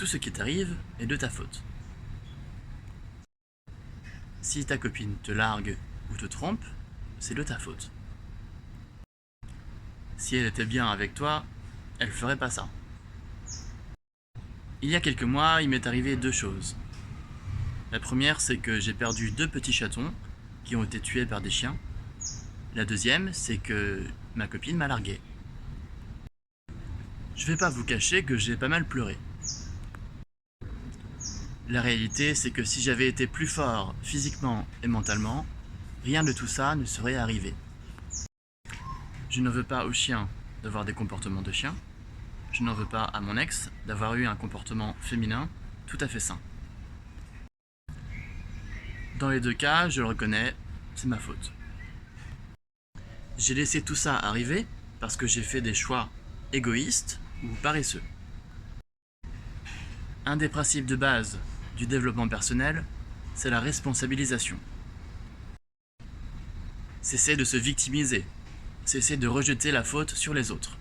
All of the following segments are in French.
Tout ce qui t'arrive est de ta faute. Si ta copine te largue ou te trompe, c'est de ta faute. Si elle était bien avec toi, elle ferait pas ça. Il y a quelques mois, il m'est arrivé deux choses. La première, c'est que j'ai perdu deux petits chatons qui ont été tués par des chiens. La deuxième, c'est que ma copine m'a largué. Je vais pas vous cacher que j'ai pas mal pleuré. La réalité, c'est que si j'avais été plus fort physiquement et mentalement, rien de tout ça ne serait arrivé. Je ne veux pas aux chiens d'avoir des comportements de chiens. Je n'en veux pas à mon ex d'avoir eu un comportement féminin tout à fait sain. Dans les deux cas, je le reconnais, c'est ma faute. J'ai laissé tout ça arriver parce que j'ai fait des choix égoïstes ou paresseux. Un des principes de base du développement personnel, c'est la responsabilisation. Cesser de se victimiser, cesser de rejeter la faute sur les autres,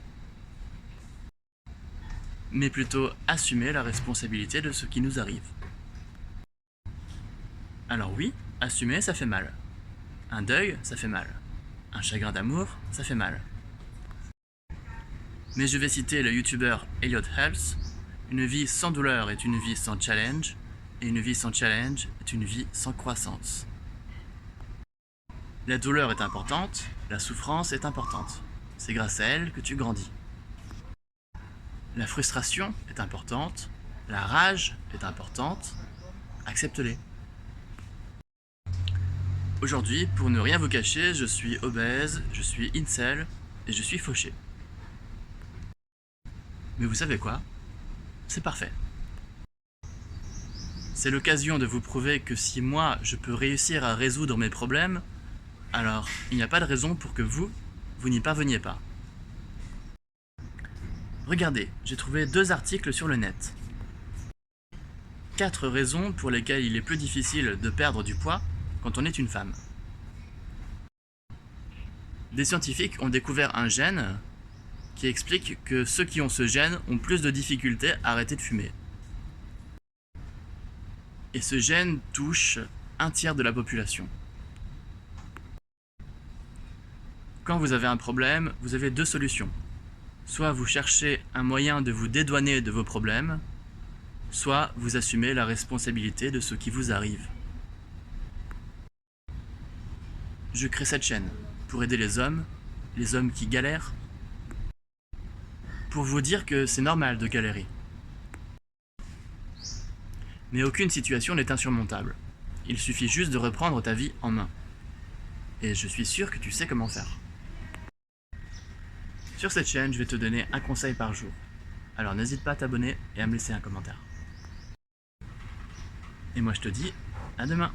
mais plutôt assumer la responsabilité de ce qui nous arrive. Alors oui, assumer, ça fait mal. Un deuil, ça fait mal. Un chagrin d'amour, ça fait mal. Mais je vais citer le youtubeur Elliot Health, une vie sans douleur est une vie sans challenge, et une vie sans challenge est une vie sans croissance. La douleur est importante, la souffrance est importante. C'est grâce à elle que tu grandis. La frustration est importante, la rage est importante, accepte-les. Aujourd'hui, pour ne rien vous cacher, je suis obèse, je suis incel et je suis fauché. Mais vous savez quoi? C'est parfait. C'est l'occasion de vous prouver que si moi je peux réussir à résoudre mes problèmes, alors il n'y a pas de raison pour que vous n'y parveniez pas. Regardez, j'ai trouvé deux articles sur le net. 4 raisons pour lesquelles il est plus difficile de perdre du poids quand on est une femme. Des scientifiques ont découvert un gène qui explique que ceux qui ont ce gène ont plus de difficultés à arrêter de fumer. Et ce gène touche un tiers de la population. Quand vous avez un problème, vous avez deux solutions. Soit vous cherchez un moyen de vous dédouaner de vos problèmes, soit vous assumez la responsabilité de ce qui vous arrive. Je crée cette chaîne pour aider les hommes qui galèrent, pour vous dire que c'est normal de galérer. Mais aucune situation n'est insurmontable. Il suffit juste de reprendre ta vie en main. Et je suis sûr que tu sais comment faire. Sur cette chaîne, je vais te donner un conseil par jour. Alors n'hésite pas à t'abonner et à me laisser un commentaire. Et moi je te dis à demain.